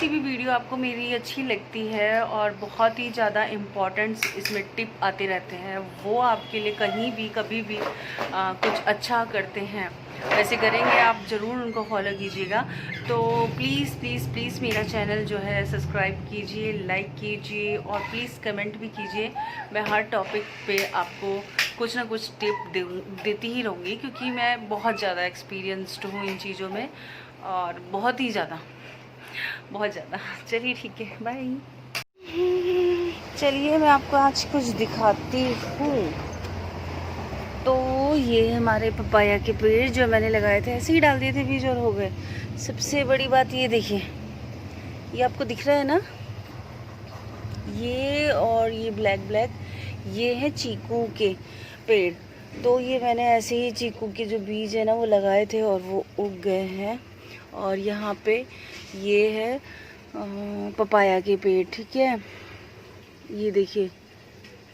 किसी भी वीडियो आपको मेरी अच्छी लगती है और बहुत ही ज़्यादा इम्पोर्टेंट्स इसमें टिप आते रहते हैं, वो आपके लिए कहीं भी कभी भी कुछ अच्छा करते हैं, वैसे करेंगे आप ज़रूर उनको फॉलो कीजिएगा। तो प्लीज़ प्लीज़ प्लीज़ मेरा चैनल जो है सब्सक्राइब कीजिए, लाइक कीजिए और प्लीज़ कमेंट भी कीजिए। मैं हर टॉपिक पे आपको कुछ ना कुछ टिप देती ही रहूँगी, क्योंकि मैं बहुत ज़्यादा एक्सपीरियंस्ड हूँ इन चीज़ों में और बहुत ही ज़्यादा। चलिए ठीक है, बाय। चलिए मैं आपको आज कुछ दिखाती हूँ। तो ये हमारे पपाया के पेड़ जो मैंने लगाए थे, ऐसे ही डाल दिए थे बीज और हो गए। सबसे बड़ी बात ये देखिए, ये आपको दिख रहा है ना, ये और ये ब्लैक ब्लैक, ये है चीकू के पेड़। तो ये मैंने ऐसे ही चीकू के जो बीज है ना वो लगाए थे और वो उग गए हैं। और यहाँ पे ये है पपाया के पेड़, ठीक है। ये देखिए,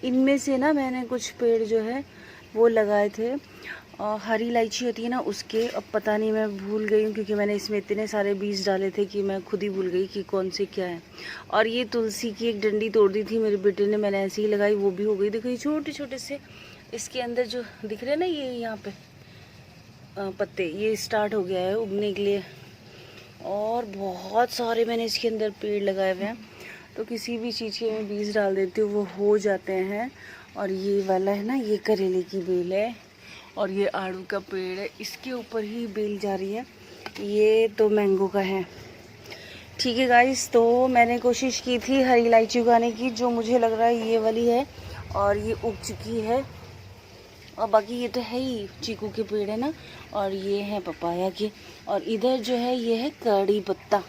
इनमें से ना मैंने कुछ पेड़ जो है वो लगाए थे। हरी इलायची होती है ना उसके, अब पता नहीं मैं भूल गई हूँ, क्योंकि मैंने इसमें इतने सारे बीज डाले थे कि मैं खुद ही भूल गई कि कौन से क्या है। और ये तुलसी की एक डंडी तोड़ दी थी मेरे बेटे ने, मैंने ऐसे ही लगाई, वो भी हो गई। देखो ये छोटे छोटे से इसके अंदर जो दिख रहे हैं ना, ये यहाँ पे पत्ते, ये स्टार्ट हो गया है उगने के लिए। और बहुत सारे मैंने इसके अंदर पेड़ लगाए हुए हैं। तो किसी भी चीज़ के मैं बीज डाल देती हूँ वो हो जाते हैं। और ये वाला है ना, ये करेले की बेल है और ये आड़ू का पेड़ है, इसके ऊपर ही बेल जा रही है। ये तो मैंगो का है, ठीक है गाइस। तो मैंने कोशिश की थी हरी इलायची उगाने की, जो मुझे लग रहा है ये वाली है और ये उग चुकी है। और बाकी ये तो है ही, चीकू के पेड़ है ना, और ये है पपाया के। और इधर जो है ये है कड़ी पत्ता।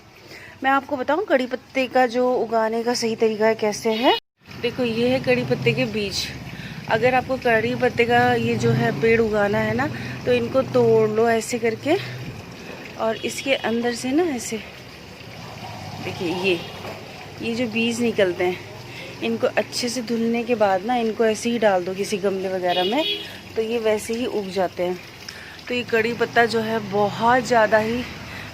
मैं आपको बताऊं कड़ी पत्ते का जो उगाने का सही तरीका है कैसे है। देखो ये है कड़ी पत्ते के बीज। अगर आपको कड़ी पत्ते का ये जो है पेड़ उगाना है ना, तो इनको तोड़ लो ऐसे करके, और इसके अंदर से ना ऐसे देखिए ये जो बीज निकलते हैं, इनको अच्छे से धुलने के बाद ना इनको ऐसे ही डाल दो किसी गमले वगैरह में, तो ये वैसे ही उग जाते हैं। तो ये कड़ी पत्ता जो है बहुत ज़्यादा ही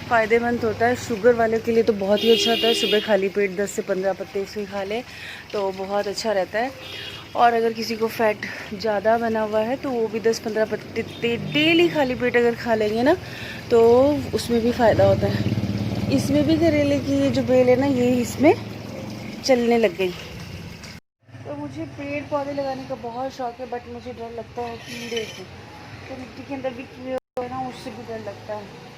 फ़ायदेमंद होता है, शुगर वाले के लिए तो बहुत ही अच्छा होता है। सुबह खाली पेट 10 से 15 पत्ते इसके खा ले तो बहुत अच्छा रहता है। और अगर किसी को फैट ज़्यादा बना हुआ है तो वो भी 10-15 पत्ते डेली खाली पेट अगर खा लेंगे ना, तो उसमें भी फ़ायदा होता है। इसमें भी करेले की ये जो बेल है ना, ये इसमें चलने लग गई। तो मुझे पेड़ पौधे लगाने का बहुत शौक है, बट मुझे डर लगता है कीड़े से। तो मिट्टी के अंदर भी कीड़े हो ना, उससे भी डर लगता है।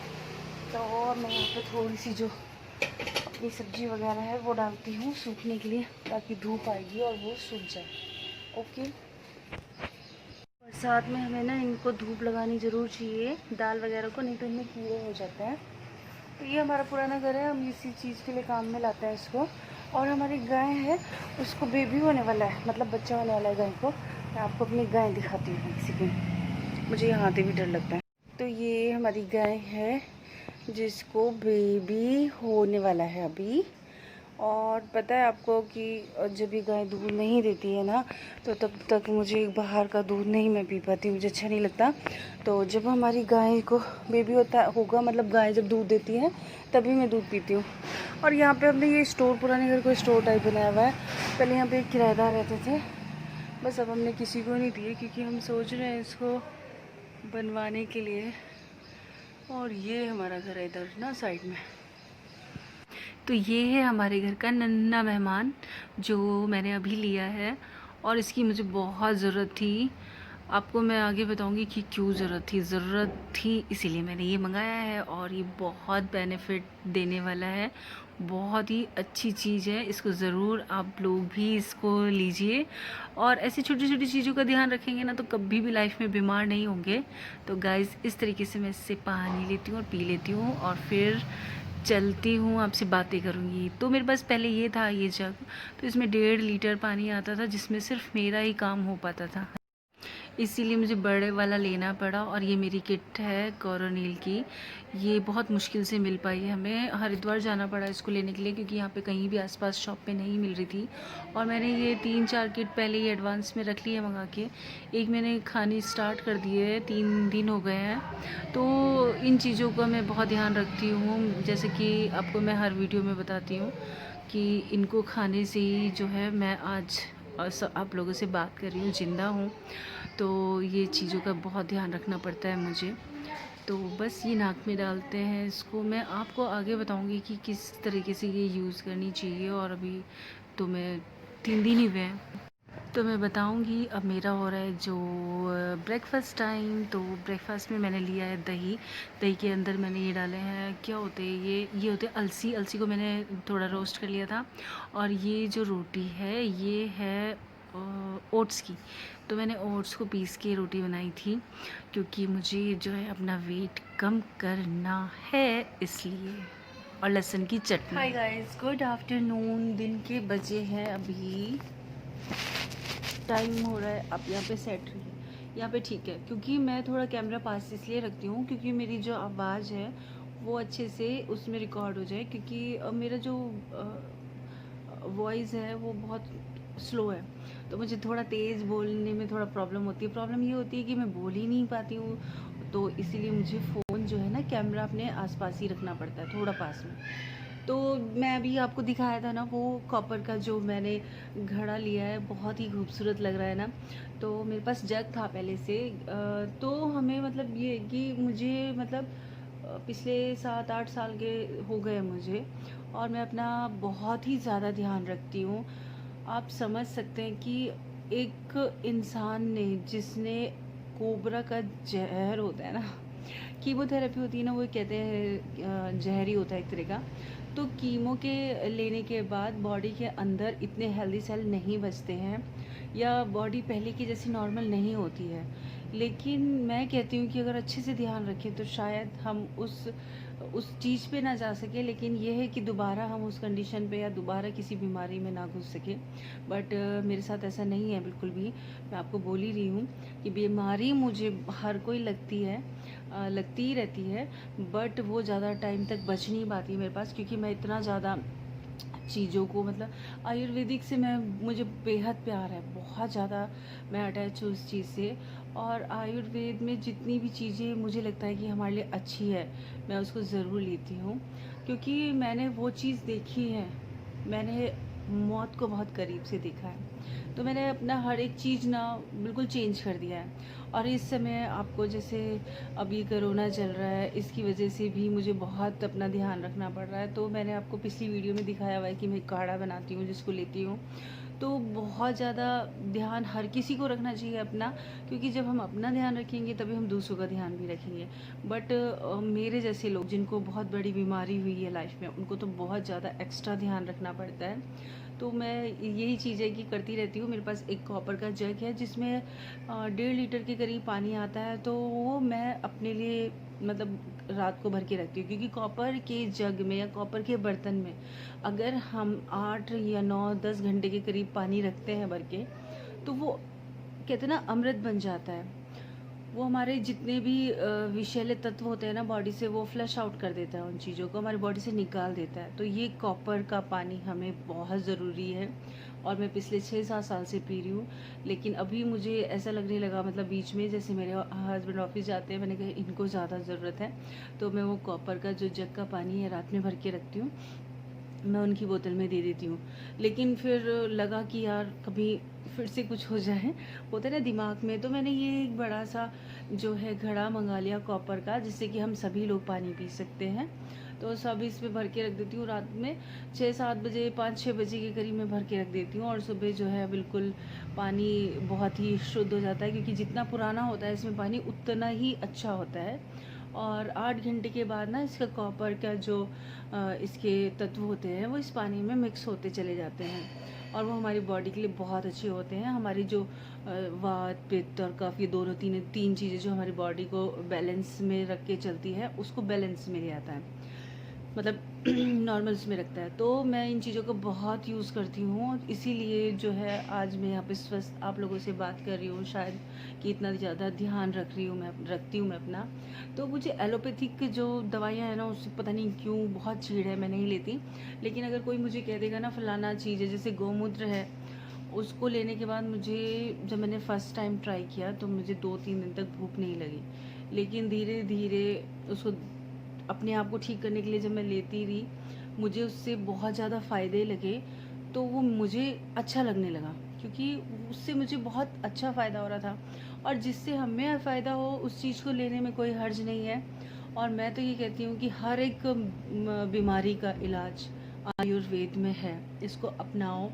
तो और मैं यहाँ पे थोड़ी सी जो अपनी सब्जी वगैरह है वो डालती हूँ सूखने के लिए, ताकि धूप आएगी और वो सूख जाए। ओके, बरसात में हमें ना इनको धूप लगानी ज़रूर चाहिए, दाल वगैरह को, नहीं तो इनमें कीड़े हो जाते हैं। तो ये हमारा पुराना घर है, हम इसी चीज़ के लिए काम में लाते हैं इसको। और हमारी गाय है, उसको बेबी होने वाला है, मतलब बच्चा होने वाला है गाय को। मैं आपको अपनी गाय दिखाती हूँ किसी की, मुझे यहाँ से भी डर लगता है। तो ये हमारी गाय है जिसको बेबी होने वाला है अभी। और पता है आपको कि जब भी गाय दूध नहीं देती है ना, तो तब तक मुझे बाहर का दूध नहीं मैं पी पाती, मुझे अच्छा नहीं लगता। तो जब हमारी गाय को बेबी होगा, मतलब गाय जब दूध देती है तभी मैं दूध पीती हूँ। और यहाँ पे हमने ये स्टोर, पुराने घर को स्टोर टाइप बनाया हुआ है। पहले यहाँ पे किराएदार रहते थे, बस अब हमने किसी को नहीं दिए, क्योंकि हम सोच रहे हैं इसको बनवाने के लिए। और ये हमारा घर है इधर ना साइड में। तो ये है हमारे घर का नन्हा मेहमान जो मैंने अभी लिया है, और इसकी मुझे बहुत ज़रूरत थी। आपको मैं आगे बताऊंगी कि क्यों ज़रूरत थी इसीलिए मैंने ये मंगाया है। और ये बहुत बेनिफिट देने वाला है, बहुत ही अच्छी चीज़ है, इसको ज़रूर आप लोग भी इसको लीजिए। और ऐसी छोटी छोटी चीज़ों का ध्यान रखेंगे ना, तो कभी भी लाइफ में बीमार नहीं होंगे। तो गाइज़, इस तरीके से मैं इससे पानी लेती हूँ और पी लेती हूँ, और फिर चलती हूँ, आपसे बातें करूँगी। तो मेरे पास पहले ये था, ये जग, तो इसमें 1.5 लीटर पानी आता था, जिसमें सिर्फ मेरा ही काम हो पाता था। इसीलिए मुझे बड़े वाला लेना पड़ा। और ये मेरी किट है कोरोनिल की, ये बहुत मुश्किल से मिल पाई है, हमें हरिद्वार जाना पड़ा इसको लेने के लिए क्योंकि यहाँ पे कहीं भी आसपास शॉप पे नहीं मिल रही थी। और मैंने ये 3-4 किट पहले ही एडवांस में रख ली है मंगा के। एक मैंने खानी स्टार्ट कर दी है, 3 दिन हो गए हैं। तो इन चीज़ों का मैं बहुत ध्यान रखती हूँ, जैसे कि आपको मैं हर वीडियो में बताती हूँ कि इनको खाने से ही जो है मैं आज आप लोगों से बात कर रही हूँ, ज़िंदा हूँ। तो ये चीज़ों का बहुत ध्यान रखना पड़ता है मुझे। तो बस ये नाक में डालते हैं इसको। मैं आपको आगे बताऊंगी कि किस तरीके से ये यूज़ करनी चाहिए। और अभी तो मैं 3 दिन ही हुए हैं, तो मैं बताऊंगी। अब मेरा हो रहा है जो ब्रेकफास्ट टाइम। तो ब्रेकफास्ट में मैंने लिया है दही। दही के अंदर मैंने ये डाले हैं, क्या होते हैं ये होते हैं अलसी। अलसी को मैंने थोड़ा रोस्ट कर लिया था। और ये जो रोटी है ये है ओट्स की। तो मैंने ओट्स को पीस के रोटी बनाई थी क्योंकि मुझे जो है अपना वेट कम करना है, इसलिए। और लहसुन की चटनी। Hi guys, good afternoon. दिन के बजे हैं अभी, टाइम हो रहा है। आप यहाँ पे सेट रहिए, यहाँ पे ठीक है, क्योंकि मैं थोड़ा कैमरा पास इसलिए रखती हूँ क्योंकि मेरी जो आवाज़ है वो अच्छे से उसमें रिकॉर्ड हो जाए। क्योंकि मेरा जो वॉइस है वो बहुत स्लो है, तो मुझे थोड़ा तेज़ बोलने में थोड़ा प्रॉब्लम होती है। प्रॉब्लम ये होती है कि मैं बोल ही नहीं पाती हूँ, तो इसीलिए मुझे फ़ोन जो है ना, कैमरा अपने आसपास ही रखना पड़ता है, थोड़ा पास में। तो मैं अभी आपको दिखाया था ना वो कॉपर का जो मैंने घड़ा लिया है, बहुत ही खूबसूरत लग रहा है ना। तो मेरे पास जग था पहले से। तो हमें मतलब ये कि मुझे मतलब पिछले 7-8 साल के हो गए मुझे, और मैं अपना बहुत ही ज़्यादा ध्यान रखती हूँ। आप समझ सकते हैं कि एक इंसान ने, जिसने कोबरा का जहर होता है ना, कीमोथेरेपी होती है ना, वो कहते हैं जहरी होता है एक तरह का। तो कीमो के लेने के बाद बॉडी के अंदर इतने हेल्दी सेल नहीं बचते हैं, या बॉडी पहले की जैसी नॉर्मल नहीं होती है। लेकिन मैं कहती हूँ कि अगर अच्छे से ध्यान रखें तो शायद हम उस चीज़ पे ना जा सके, लेकिन ये है कि दोबारा हम उस कंडीशन पे या दोबारा किसी बीमारी में ना घुस सके। बट मेरे साथ ऐसा नहीं है बिल्कुल भी। मैं आपको बोल ही रही हूँ कि बीमारी मुझे हर कोई लगती है, लगती ही रहती है, बट वो ज़्यादा टाइम तक बच नहीं पाती मेरे पास, क्योंकि मैं इतना ज़्यादा चीज़ों को मतलब आयुर्वेदिक से मुझे बेहद प्यार है, बहुत ज़्यादा मैं अटैच हूँ उस चीज़ से। और आयुर्वेद में जितनी भी चीज़ें मुझे लगता है कि हमारे लिए अच्छी है, मैं उसको ज़रूर लेती हूँ, क्योंकि मैंने वो चीज़ देखी है। मैंने मौत को बहुत करीब से देखा है, तो मैंने अपना हर एक चीज़ ना बिल्कुल चेंज कर दिया है। और इस समय आपको जैसे अभी कोरोना चल रहा है, इसकी वजह से भी मुझे बहुत अपना ध्यान रखना पड़ रहा है। तो मैंने आपको पिछली वीडियो में दिखाया हुआ है कि मैं काढ़ा बनाती हूँ जिसको लेती हूँ। तो बहुत ज़्यादा ध्यान हर किसी को रखना चाहिए अपना, क्योंकि जब हम अपना ध्यान रखेंगे तभी हम दूसरों का ध्यान भी रखेंगे। बट मेरे जैसे लोग जिनको बहुत बड़ी बीमारी हुई है लाइफ में, उनको तो बहुत ज़्यादा एक्स्ट्रा ध्यान रखना पड़ता है। तो मैं यही चीज़ है कि करती रहती हूँ। मेरे पास एक कॉपर का जग है जिसमें 1.5 लीटर के करीब पानी आता है, तो वो मैं अपने लिए मतलब रात को भर के रखती हूँ। क्योंकि कॉपर के जग में या कॉपर के बर्तन में अगर हम 8 या 9-10 घंटे के करीब पानी रखते हैं भर के, तो वो कहते हैं ना अमृत बन जाता है। वो हमारे जितने भी विषैले तत्व होते हैं ना बॉडी से, वो फ्लश आउट कर देता है, उन चीज़ों को हमारी बॉडी से निकाल देता है। तो ये कॉपर का पानी हमें बहुत ज़रूरी है, और मैं पिछले 6-7 साल से पी रही हूँ। लेकिन अभी मुझे ऐसा लगने लगा, मतलब बीच में जैसे मेरे हस्बैंड ऑफिस जाते हैं, मैंने कहा इनको ज़्यादा ज़रूरत है, तो मैं वो कॉपर का जो जग का पानी है रात में भर के रखती हूँ, मैं उनकी बोतल में दे देती हूँ। लेकिन फिर लगा कि यार कभी फिर से कुछ हो जाए, होता है ना दिमाग में। तो मैंने ये एक बड़ा सा जो है घड़ा मंगा लिया कॉपर का, जिससे कि हम सभी लोग पानी पी सकते हैं। तो सब इसमें भर के रख देती हूँ। रात में 6-7 बजे, 5-6 बजे के करीब में भर के रख देती हूँ, और सुबह जो है बिल्कुल पानी बहुत ही शुद्ध हो जाता है, क्योंकि जितना पुराना होता है इसमें पानी उतना ही अच्छा होता है। और 8 घंटे के बाद ना इसका कॉपर का जो इसके तत्व होते हैं वो इस पानी में मिक्स होते चले जाते हैं, और वो हमारी बॉडी के लिए बहुत अच्छे होते हैं। हमारी जो वात, पित्त और कफ, ये दोनों तीन चीज़ें जो हमारी बॉडी को बैलेंस में रख के चलती है, उसको बैलेंस में ले आता है। मतलब नॉर्मल्स में रखता है। तो मैं इन चीज़ों को बहुत यूज़ करती हूँ, इसीलिए जो है आज मैं यहाँ पे स्वस्थ आप लोगों से बात कर रही हूँ, शायद कि इतना ज़्यादा ध्यान रखती हूँ मैं अपना। तो मुझे एलोपैथिक जो दवाइयाँ हैं ना, उससे पता नहीं क्यों बहुत चीड़ है, मैं नहीं लेती। लेकिन अगर कोई मुझे कह देगा ना फलाना चीज़ है, जैसे गौमूत्र है, उसको लेने के बाद मुझे, जब मैंने फ़र्स्ट टाइम ट्राई किया तो मुझे 2-3 दिन तक भूख नहीं लगी। लेकिन धीरे धीरे उसको अपने आप को ठीक करने के लिए जब मैं लेती रही, मुझे उससे बहुत ज़्यादा फ़ायदे लगे। तो वो मुझे अच्छा लगने लगा, क्योंकि उससे मुझे बहुत अच्छा फ़ायदा हो रहा था। और जिससे हमें फ़ायदा हो उस चीज़ को लेने में कोई हर्ज नहीं है। और मैं तो ये कहती हूँ कि हर एक बीमारी का इलाज आयुर्वेद में है, इसको अपनाओ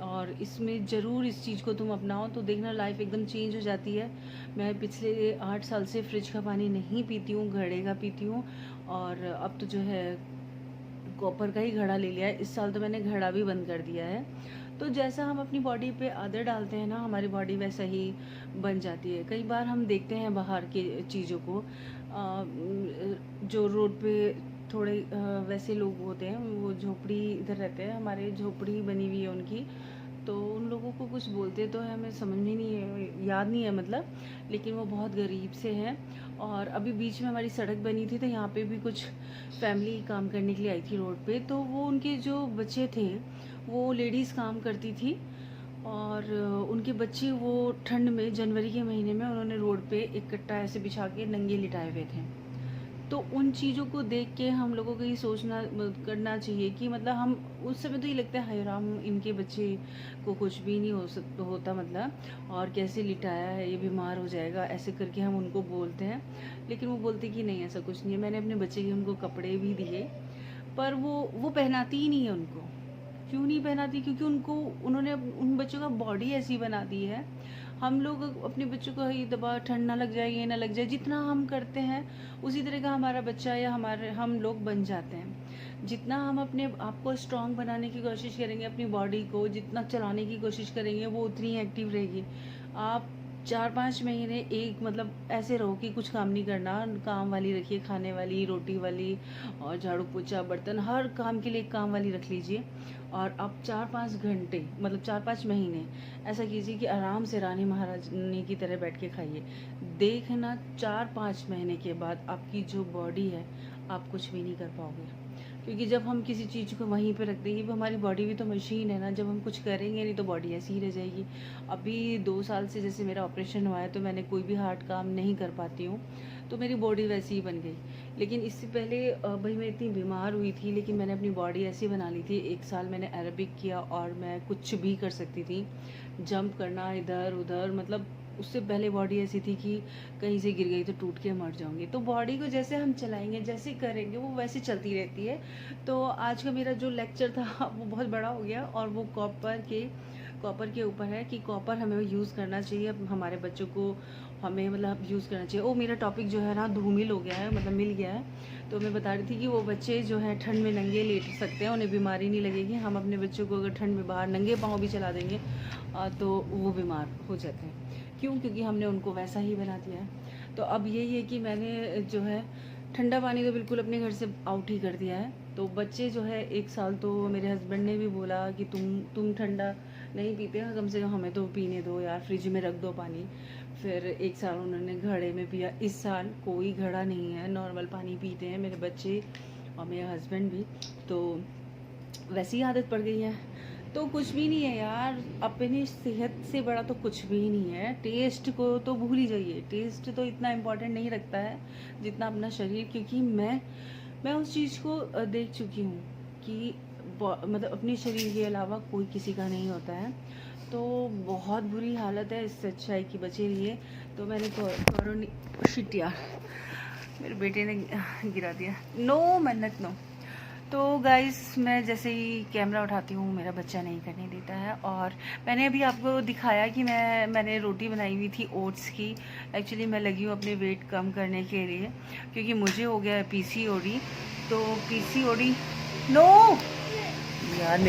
और इसमें ज़रूर इस चीज़ को तुम अपनाओ तो देखना लाइफ एकदम चेंज हो जाती है। मैं पिछले 8 साल से फ्रिज का पानी नहीं पीती हूँ, घड़े का पीती हूँ। और अब तो जो है कॉपर का ही घड़ा ले लिया है। इस साल तो मैंने घड़ा भी बंद कर दिया है। तो जैसा हम अपनी बॉडी पे आदत डालते हैं ना, हमारी बॉडी वैसा ही बन जाती है। कई बार हम देखते हैं बाहर के चीज़ों को, जो रोड पे थोड़े वैसे लोग होते हैं, वो झोपड़ी इधर रहते हैं, हमारे झोपड़ी बनी हुई है उनकी, तो उन लोगों को कुछ बोलते तो है, हमें समझ में नहीं है, याद नहीं है मतलब, लेकिन वो बहुत गरीब से हैं। और अभी बीच में हमारी सड़क बनी थी, तो यहाँ पे भी कुछ फैमिली काम करने के लिए आई थी रोड पे, तो वो उनके जो बच्चे थे, वो लेडीज़ काम करती थी और उनके बच्चे वो ठंड में, जनवरी के महीने में उन्होंने रोड पे एक कट्टा ऐसे बिछा के नंगे लिटाए हुए थे। तो उन चीज़ों को देख के हम लोगों को ये सोचना करना चाहिए कि मतलब हम उस समय तो ये लगता है हाय राम, इनके बच्चे को कुछ भी नहीं होता मतलब, और कैसे लिटाया है, ये बीमार हो जाएगा, ऐसे करके हम उनको बोलते हैं। लेकिन वो बोलते कि नहीं ऐसा कुछ नहीं है। मैंने अपने बच्चे के उनको कपड़े भी दिए, पर वो पहनाती ही नहीं है उनको। क्यों नहीं पहनाती? क्योंकि उन्होंने उन बच्चों का बॉडी ऐसी बना दी है। हम लोग अपने बच्चों को ही दबा, ठंड ना लग जाए, ये ना लग जाए, जितना हम करते हैं उसी तरह का हमारा बच्चा या हम लोग बन जाते हैं। जितना हम अपने आप को स्ट्रांग बनाने की कोशिश करेंगे, अपनी बॉडी को जितना चलाने की कोशिश करेंगे, वो उतनी एक्टिव रहेगी। आप 4-5 महीने एक मतलब ऐसे रहो कि कुछ काम नहीं करना, काम वाली रखिए, खाने वाली, रोटी वाली और झाड़ू पोछा बर्तन, हर काम के लिए एक काम वाली रख लीजिए। और आप 4-5 घंटे मतलब 4-5 महीने ऐसा कीजिए कि आराम से रानी महारानी की तरह बैठ के खाइए। देखना 4-5 महीने के बाद आपकी जो बॉडी है, आप कुछ भी नहीं कर पाओगे। क्योंकि जब हम किसी चीज़ को वहीं पे रख देंगे, वो हमारी बॉडी भी तो मशीन है ना, जब हम कुछ करेंगे नहीं तो बॉडी ऐसी ही रह जाएगी। अभी 2 साल से जैसे मेरा ऑपरेशन हुआ है, तो मैंने कोई भी हार्ड काम नहीं कर पाती हूँ, तो मेरी बॉडी वैसी ही बन गई। लेकिन इससे पहले भाई मैं इतनी बीमार हुई थी, लेकिन मैंने अपनी बॉडी ऐसी बना ली थी। 1 साल मैंने एरोबिक किया और मैं कुछ भी कर सकती थी, जंप करना इधर उधर, मतलब उससे पहले बॉडी ऐसी थी कि कहीं से गिर गई तो टूट के मर जाऊंगी। तो बॉडी को जैसे हम चलाएंगे, जैसे करेंगे, वो वैसे चलती रहती है। तो आज का मेरा जो लेक्चर था वो बहुत बड़ा हो गया, और वो कॉपर के ऊपर है कि कॉपर हमें यूज़ करना चाहिए हमारे बच्चों को, हमें मतलब यूज़ करना चाहिए। ओ मेरा टॉपिक जो है ना धूमिल हो गया है, मतलब मिल गया है। तो मैं बता रही थी कि वो बच्चे जो है ठंड में नंगे लेट सकते हैं, उन्हें बीमारी नहीं लगेगी। हम अपने बच्चों को अगर ठंड में बाहर नंगे पाँव भी चला देंगे तो वो बीमार हो जाते हैं। क्यों? क्योंकि हमने उनको वैसा ही बना दिया है। तो अब यही है कि मैंने जो है ठंडा पानी तो बिल्कुल अपने घर से आउट ही कर दिया है। तो बच्चे जो है 1 साल तो मेरे हस्बैंड ने भी बोला कि तुम ठंडा नहीं पीते हैं, कम से कम हमें तो पीने दो यार, फ्रिज में रख दो पानी। फिर 1 साल उन्होंने घड़े में पिया। इस साल कोई घड़ा नहीं है, नॉर्मल पानी पीते हैं मेरे बच्चे और मेरे हस्बैंड भी। तो वैसी आदत पड़ गई है। तो कुछ भी नहीं है यार, अपनी सेहत से बड़ा तो कुछ भी नहीं है। टेस्ट को तो भूल ही जाइए, टेस्ट तो इतना इम्पोर्टेंट नहीं रखता है जितना अपना शरीर। क्योंकि मैं उस चीज़ को देख चुकी हूँ कि मतलब अपने शरीर के अलावा कोई किसी का नहीं होता है। तो बहुत बुरी हालत है, इससे अच्छा है कि बचे रहिए। तो मैंने शिट यार, मेरे बेटे ने गिरा दिया। नो मन्नत नो। तो गाइस मैं जैसे ही कैमरा उठाती हूँ मेरा बच्चा नहीं करने देता है। और मैंने अभी आपको दिखाया कि मैंने रोटी बनाई हुई थी ओट्स की। एक्चुअली मैं लगी हूँ अपने वेट कम करने के लिए, क्योंकि मुझे हो गया है PCOD। तो PCOD नो यार,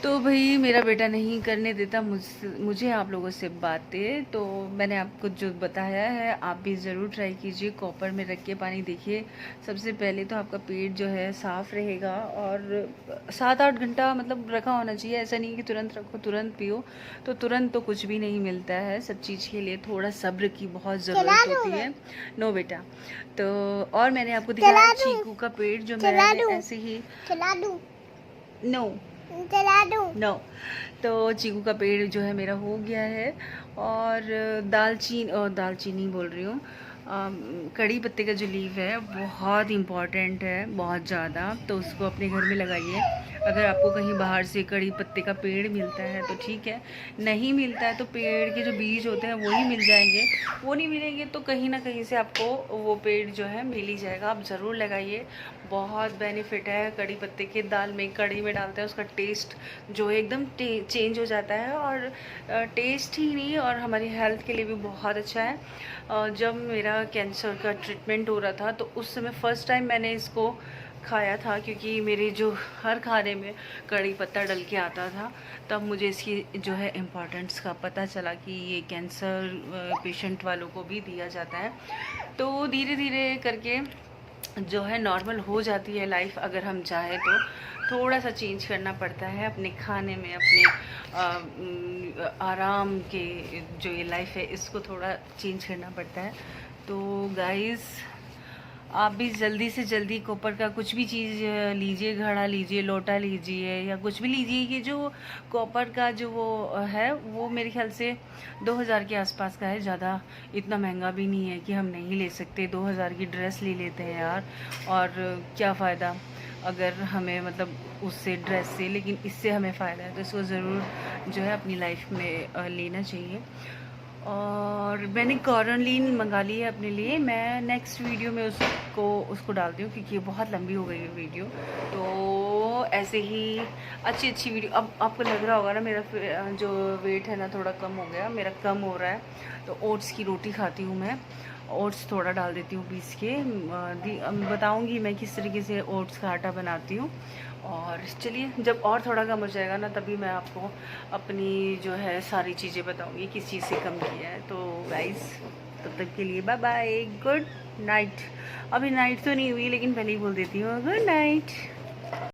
तो भाई मेरा बेटा नहीं करने देता मुझे आप लोगों से बातें। तो मैंने आपको जो बताया है आप भी ज़रूर ट्राई कीजिए। कॉपर में रख के पानी देखिए, सबसे पहले तो आपका पेट जो है साफ़ रहेगा और 7-8 घंटा मतलब रखा होना चाहिए। ऐसा नहीं कि तुरंत रखो तुरंत पियो, तो तुरंत तो कुछ भी नहीं मिलता है। सब चीज़ के लिए थोड़ा सब्र की बहुत ज़रूरत होती है। नो बेटा। तो और मैंने आपको दिखाया चीकू का पेड़ जो मैंने ऐसे ही नो नो। तो चीकू का पेड़ जो है मेरा हो गया है। और दालचीनी बोल रही हूँ, कड़ी पत्ते का जो लीव है बहुत इम्पॉर्टेंट है, बहुत ज़्यादा। तो उसको अपने घर में लगाइए। अगर आपको कहीं बाहर से कड़ी पत्ते का पेड़ मिलता है तो ठीक है, नहीं मिलता है तो पेड़ के जो बीज होते हैं वही मिल जाएंगे। वो नहीं मिलेंगे तो कहीं ना कहीं से आपको वो पेड़ जो है मिल ही जाएगा। आप ज़रूर लगाइए, बहुत बेनिफिट है। कड़ी पत्ते के दाल में कड़ी में डालते हैं, उसका टेस्ट जो है एकदम चेंज हो जाता है। और टेस्ट ही नहीं, और हमारी हेल्थ के लिए भी बहुत अच्छा है। जब मेरा कैंसर का ट्रीटमेंट हो रहा था तो उस समय फ़र्स्ट टाइम मैंने इसको खाया था, क्योंकि मेरे जो हर खाने में कड़ी पत्ता डल के आता था। तब मुझे इसकी जो है इम्पोर्टेंस का पता चला कि ये कैंसर पेशेंट वालों को भी दिया जाता है। तो धीरे धीरे करके जो है नॉर्मल हो जाती है लाइफ, अगर हम चाहें तो। थोड़ा सा चेंज करना पड़ता है अपने खाने में, अपने आराम के जो ये लाइफ है इसको थोड़ा चेंज करना पड़ता है। तो गाइस आप भी जल्दी से जल्दी कॉपर का कुछ भी चीज़ लीजिए, घड़ा लीजिए, लोटा लीजिए, या कुछ भी लीजिए। ये जो कॉपर का जो वो है वो मेरे ख्याल से 2000 के आसपास का है, ज़्यादा इतना महंगा भी नहीं है कि हम नहीं ले सकते। 2000 की ड्रेस ले लेते हैं यार, और क्या फ़ायदा अगर हमें मतलब उससे ड्रेस से, लेकिन इससे हमें फ़ायदा है तो इसको ज़रूर जो है अपनी लाइफ में लेना चाहिए। और मैंने कॉर्नलीन मंगा ली है अपने लिए। मैं नेक्स्ट वीडियो में उसको डालती हूँ, क्योंकि ये बहुत लंबी हो गई है वीडियो। तो ऐसे ही अच्छी वीडियो। अब आपको लग रहा होगा ना मेरा जो वेट है ना थोड़ा कम हो गया, मेरा कम हो रहा है। तो ओट्स की रोटी खाती हूँ मैं, ओट्स थोड़ा डाल देती हूँ पीस के। बताऊँगी मैं किस तरीके से ओट्स का आटा बनाती हूँ। और चलिए जब और थोड़ा कम हो जाएगा ना तभी मैं आपको अपनी जो है सारी चीज़ें बताऊंगी किस चीज़ से कम किया है। तो गाइस तब तक के लिए बाय बाय, गुड नाइट। अभी नाइट तो नहीं हुई लेकिन पहले ही बोल देती हूँ गुड नाइट।